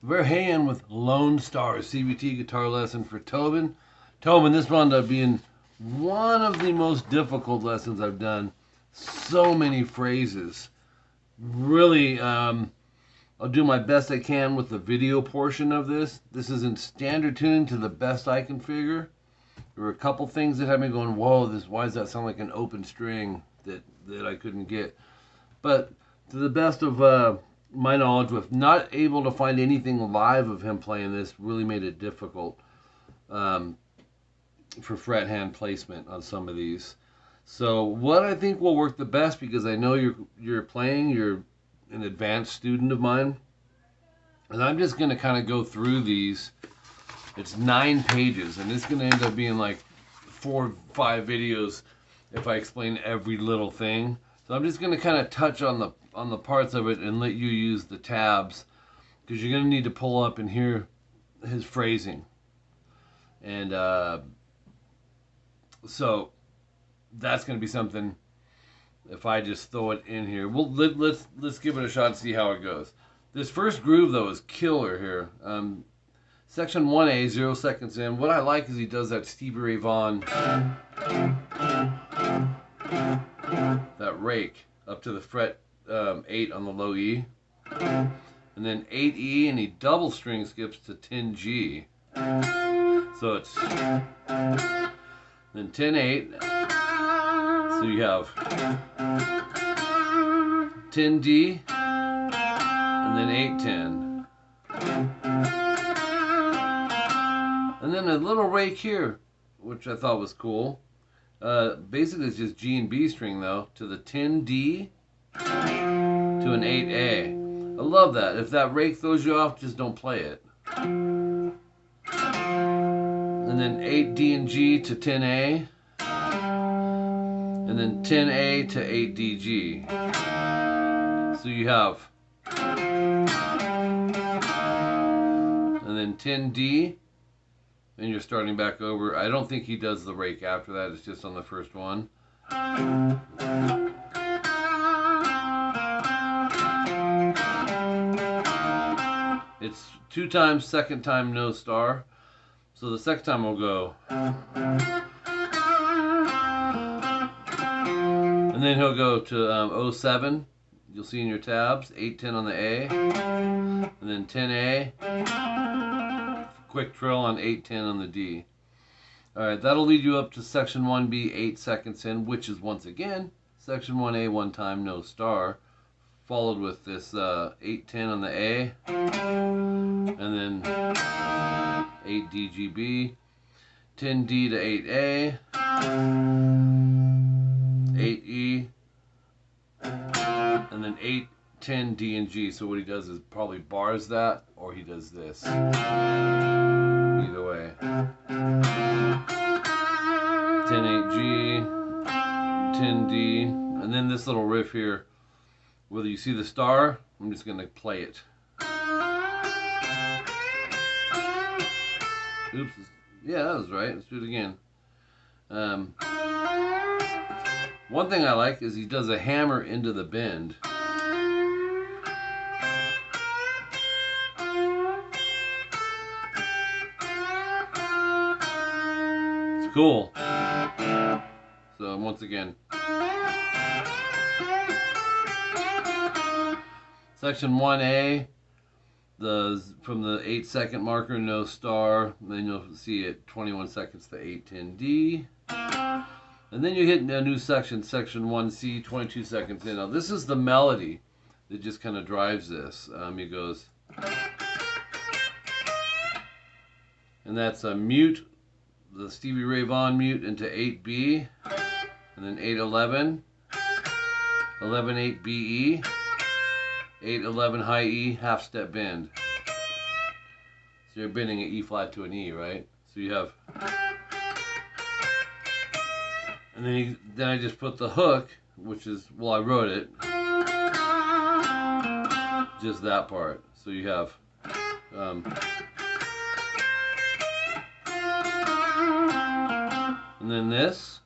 Verheyen with Lonestar, CVT guitar lesson for Tobin. Tobin, this wound up being one of the most difficult lessons I've done. So many phrases. Really, I'll do my best I can with the video portion of this. This is in standard tuning to the best I can figure. There were a couple things that had me going, whoa, why does that sound like an open string that I couldn't get? But to the best of my knowledge, with not able to find anything live of him playing this, really made it difficult for fret hand placement on some of these. So what I think will work the best, because I know you're playing, you're an advanced student of mine, and I'm just going to kind of go through these. It's 9 pages, and it's going to end up being like 4 or 5 videos if I explain every little thing. So I'm just going to kind of touch on the parts of it and let you use the tabs, because you're going to need to pull up and hear his phrasing. And so that's going to be something. If I just throw it in here, well, let's give it a shot and see how it goes. This first groove though is killer here. Section 1A, 0 seconds in. What I like is he does that Stevie Ray Vaughan, that rake up to the fret 8 on the low E, and then 8E, and he double string skips to 10G. So it's then 10-8. So you have 10D and then 8-10. And then a little rake here, which I thought was cool. Basically it's just G and B string though, to the 10D to an 8A. I love that. If that rake throws you off, just don't play it. And then 8D and G to 10A. And then 10A to 8DG. So you have, and then 10D, and you're starting back over. I don't think he does the rake after that, it's just on the first one. It's 2 times, second time no star. So the second time we'll go. And then he'll go to 07. You'll see in your tabs, 8-10 on the A, and then 10A, quick trill on 8-10 on the D. Alright, that'll lead you up to section 1B, 8 seconds in, which is once again, section 1A, 1 time, no star, followed with this 8-10 on the A, and then 8DGB, 10D to 8A, 8E, and then 8-10 D and G. So what he does is probably bars that, or he does this. Either way. 10-8G, 10D, and then this little riff here. Whether you see the star, I'm just going to play it. Oops. Yeah, that was right. Let's do it again. One thing I like is he does a hammer into the bend. It's cool. So once again, section 1A, from the 8-second marker, no star. Then you'll see it 21 seconds to 8-10D. And then you hit a new section, section 1C, 22 seconds in. Now this is the melody that just kind of drives this. He goes, and that's a mute, the Stevie Ray Vaughan mute into 8B, and then 8-11, 11-8 BE, 8-11 high E, half step bend. So you're bending an E flat to an E, right? So you have, and then I just put the hook, which is, well, I wrote it. just that part. So you have and then this.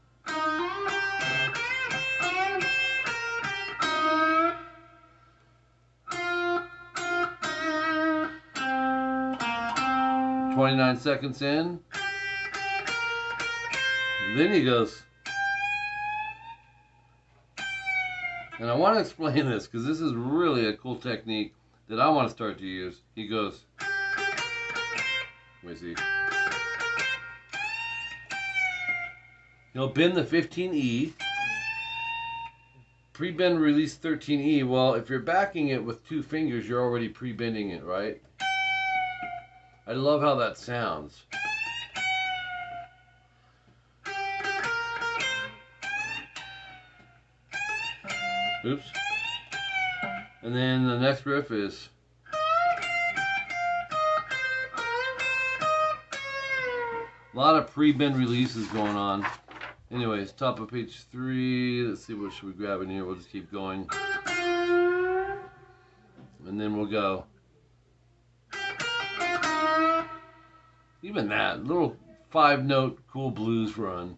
"29 seconds in." And then he goes, and I want to explain this because this is really a cool technique that I want to start to use. He goes, let me see. He'll bend the 15E, pre-bend release 13E. Well, if you're backing it with 2 fingers, you're already pre-bending it, right? I love how that sounds. Oops. And then the next riff is a lot of pre-bend releases going on. Anyways, top of page 3. Let's see, what should we grab in here? We'll just keep going. And then we'll go. Even that little 5-note cool blues run.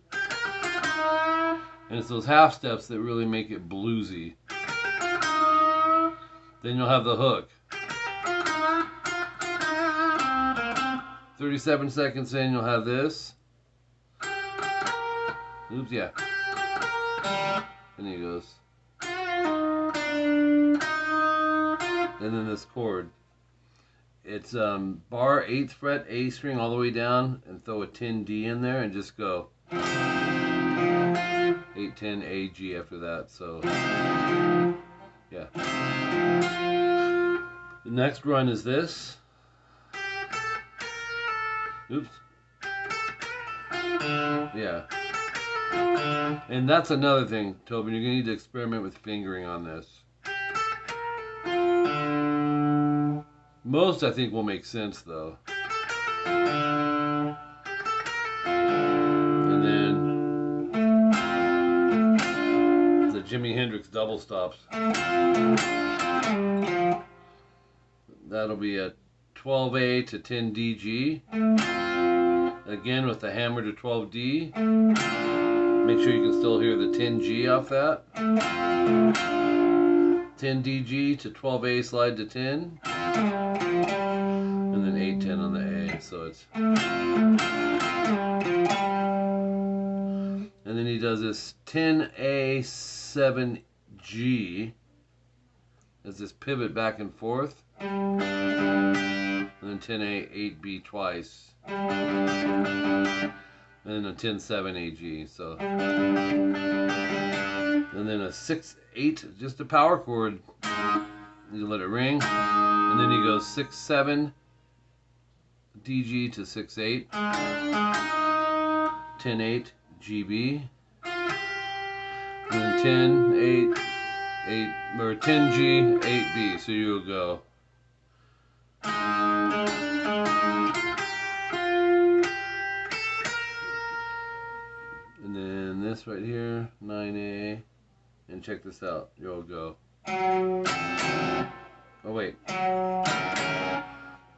And it's those half steps that really make it bluesy. Then you'll have the hook. 37 seconds in, you'll have this. Oops, yeah. And he goes. And then this chord. It's bar 8th fret A string all the way down, and throw a 10D in there and just go 8, 10, A, G after that. So yeah. The next run is this. Oops. Yeah. And that's another thing, Tobin, you're gonna need to experiment with fingering on this. Most, I think, will make sense, though. And then the Jimi Hendrix double stops. That'll be a 12A to 10DG. Again, with the hammer to 12D. Make sure you can still hear the 10G off that. 10DG to 12A slide to 10. And then 8, 10 on the A. So it's. And then he does this 10A, 7G. As this pivot back and forth. And then 10A, 8B twice. And then a 10, 7 AG. So. And then a 6, 8, just a power chord. You let it ring. And then he goes 6, 7 DG to 6, 8. 10, 8 GB. And then 10, 8, 8, or 10G, 8B. So you'll go. And then this right here, 9A. And check this out. You'll go. Oh, wait.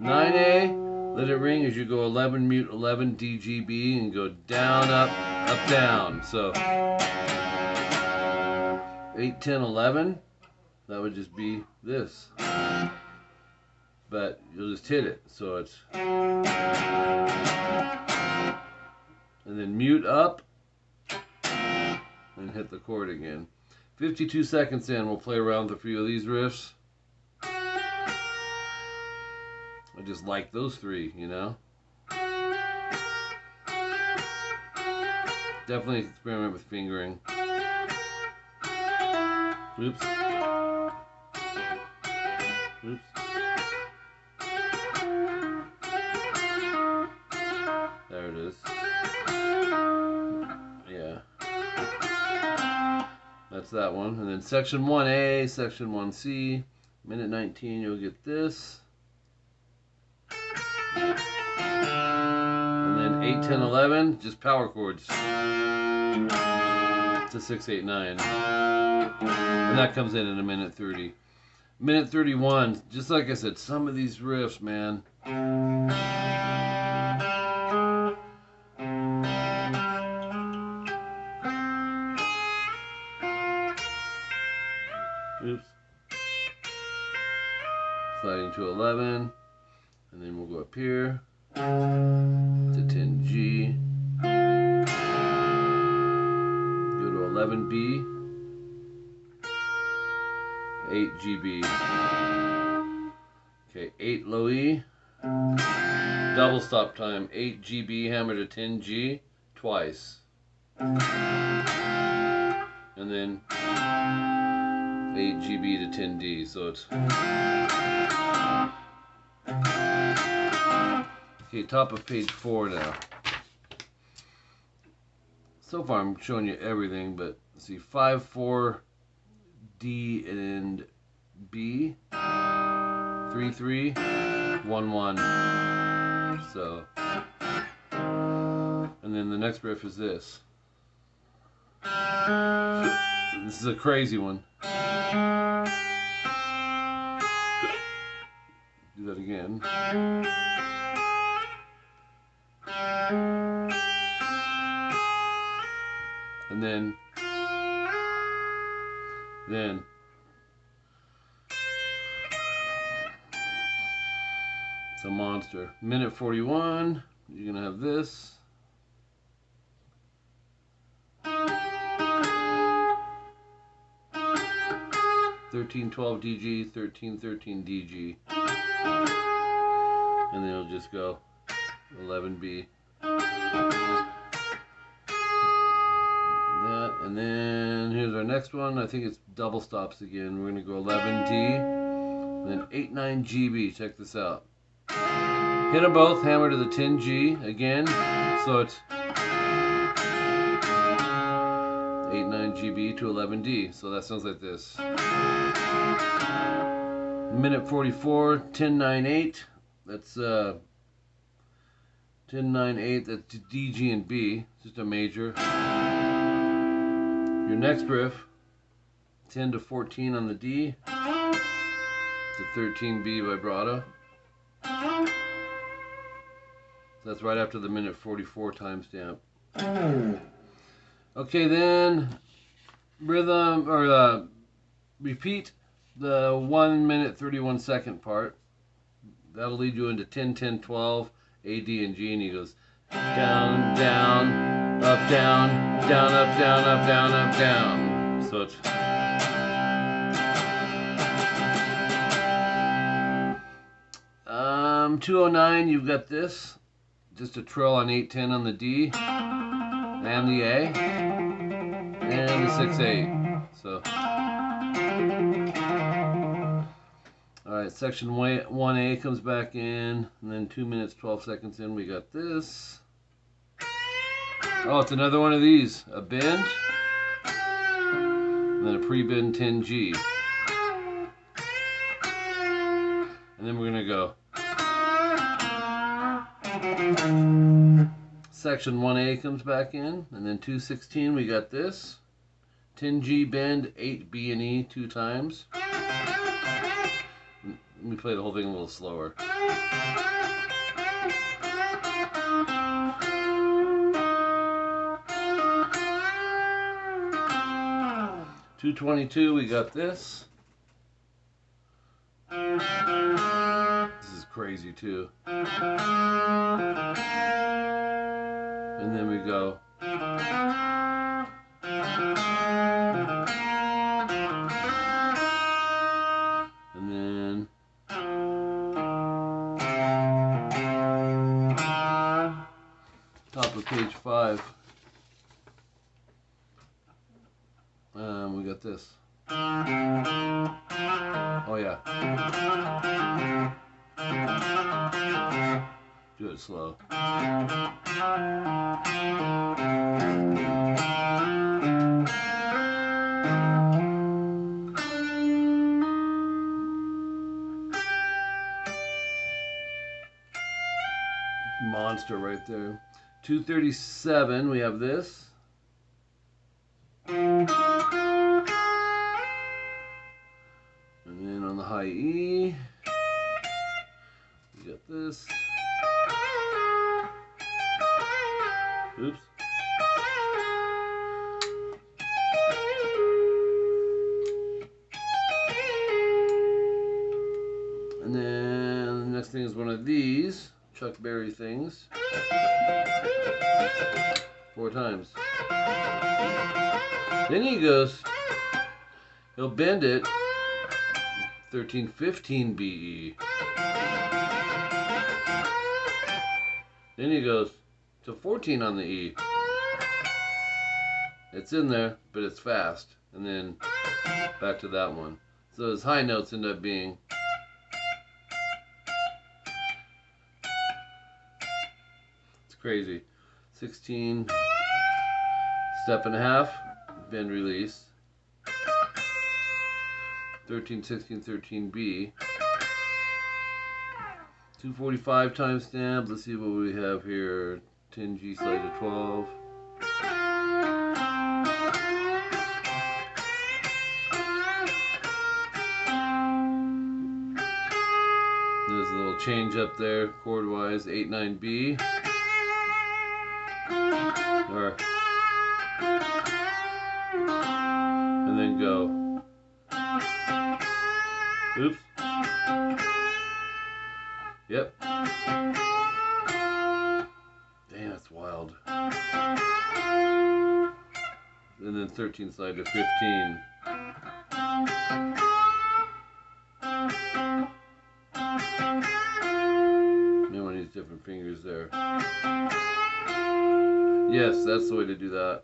9A, let it ring as you go 11, mute 11, DGB, and go down, up, down. So 8, 10, 11, that would just be this. But you'll just hit it. So it's. And then mute up, and hit the chord again. 52 seconds in, we'll play around with a few of these riffs. I just like those 3, you know. Definitely experiment with fingering. Oops. Oops. There it is. Yeah. That's that one. And then section 1A, section 1C, minute 19, you'll get this. And then 8, 10, 11, just power chords. To 6, 8, 9. And that comes in a minute 30. Minute 31. Just like I said, some of these riffs, man. Oops. Sliding to 11, and then we'll go up here to 10G, go to 11B, 8GB, okay, 8 low E, double stop time, 8GB hammer to 10G twice, and then 8GB to 10D, so it's okay. Top of page 4 now. So far I'm showing you everything, but let's see, 5, 4, D and B, 3, 3, 1, 1. So, and then the next riff is this. This is a crazy one. Do that again. And then it's a monster. Minute 41, you're gonna have this. (13-12 DG, 13-13 DG), and then it'll just go 11B. That, and then here's our next one. I think it's double stops again. We're gonna go 11D, and then 8-9 GB. Check this out. Hit them both. Hammer to the 10G again. So it's 8-9 GB to 11D. So that sounds like this. Minute 44, 10-9-8. That's 10-9-8. That's D, G, and B. Just a major. Your next riff, 10-14 on the D, to 13B vibrato. That's right after the minute 44 timestamp. Okay, then rhythm or repeat the 1 minute 31 second part. That'll lead you into 10-10-12 A, D, and G, and he goes down, down, up, down, down, up, down, up, down, up, down. So it's 209. You've got this, just a trill on 8-10 on the D and the A and the 6-8. So all right, section 1A comes back in, and then 2 minutes 12 seconds in, we got this. Oh, it's another one of these. A bend, and then a pre-bend 10G. And then we're going to go. Section 1A comes back in, and then 216, we got this. 10G bend, 8 B and E 2 times. Let me play the whole thing a little slower. (222), we got this. This is crazy too. And then we go. And then top of page 5. We got this. Oh yeah. Do it slow. Monster right there. 237, we have this. high E. We got this. Oops. And then the next thing is one of these Chuck Berry things. 4 times. Then he goes, he'll bend it 13, 15 BE. Then he goes to 14 on the E. It's in there, but it's fast. And then back to that one. So his high notes end up being crazy. 16, step and a half, bend release. 13, 16, 13B. 245 timestamp. Let's see what we have here. 10G slide to 12. There's a little change up there, chord wise. 8, 9B. And then go. Oops. Yep. Damn, that's wild. And then 13 slide to 15. Man, one needs different fingers there. Yes, that's the way to do that.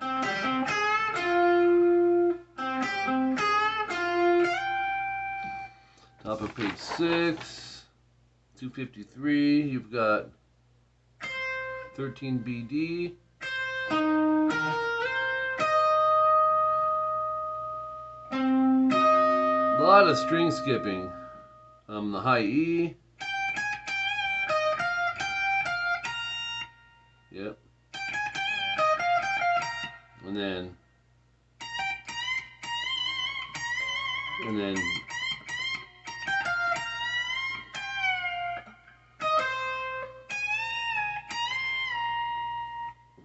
Top of page 6, 253, you've got 13 BD. A lot of string skipping. The high E. Yep. And then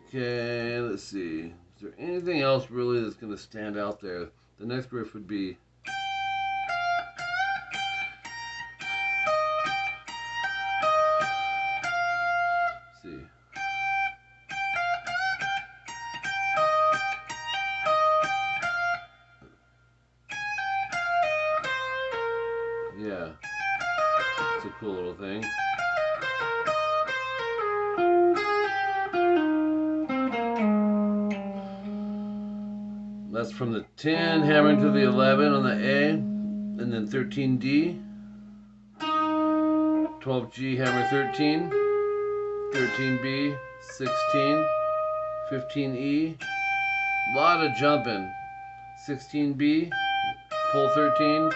okay, let's see. Is there anything else really that's going to stand out there? The next riff would be yeah, it's a cool little thing. That's from the 10, hammering to the 11 on the A, and then 13D, 12G, hammer 13, 13B, 16, 15E, a lot of jumping, 16B, pull 13,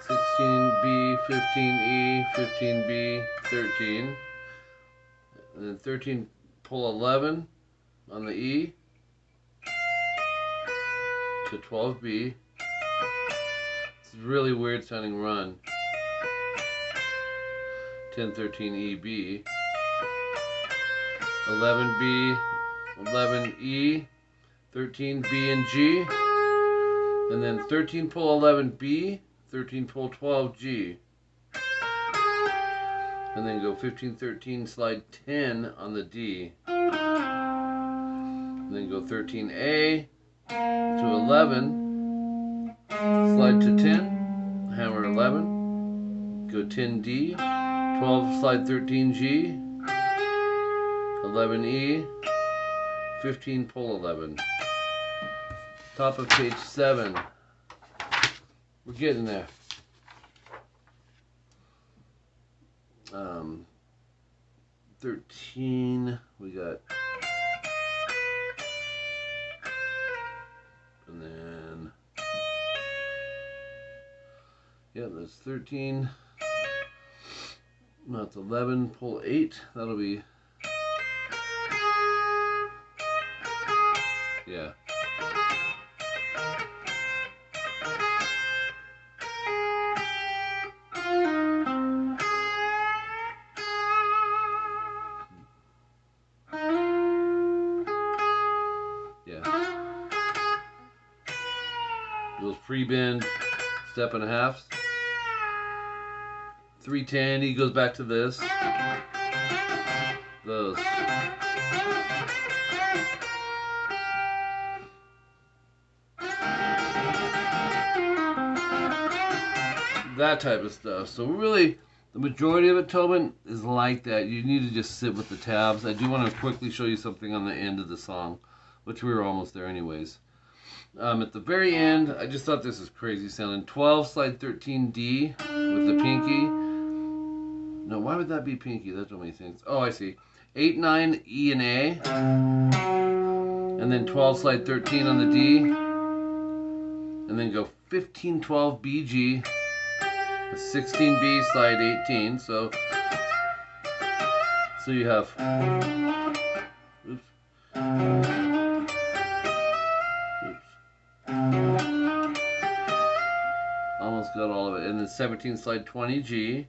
16B, 15E, 15B, 13, and then 13, pull 11 on the E to 12B. It's a really weird sounding run. 10, 13, EB, 11B, 11E, 13 B and G, and then 13 pull 11 B, 13 pull 12 G, and then go 15 13 slide 10 on the D, and then go 13 A to 11, slide to 10, hammer 11, go 10 D, 12 slide 13 G, 11 E, 15 pull 11. Top of page 7. We're getting there. 13, we got, and then, yeah, that's 13. No, it's 11, pull 8. That'll be, yeah. free bend, step and a half. 310, he goes back to this. Those. That type of stuff. So really, the majority of it, Tobin, is like that. You need to just sit with the tabs. I do want to quickly show you something on the end of the song, which we were almost there anyways. At the very end, I just thought this was crazy sounding. 12, slide 13, D with the pinky. No, why would that be pinky? That's what many things. Oh, I see. 8, 9, E and A. And then 12, slide 13 on the D. And then go 15, 12, B, G. 16, B, slide 18. So you have. Oops. Almost got all of it. And then 17, slide 20, G.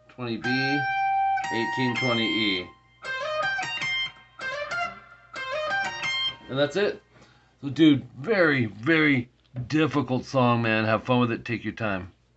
20 B, 18, 20 E. And that's it. So dude, very, very difficult song, man. Have fun with it. Take your time.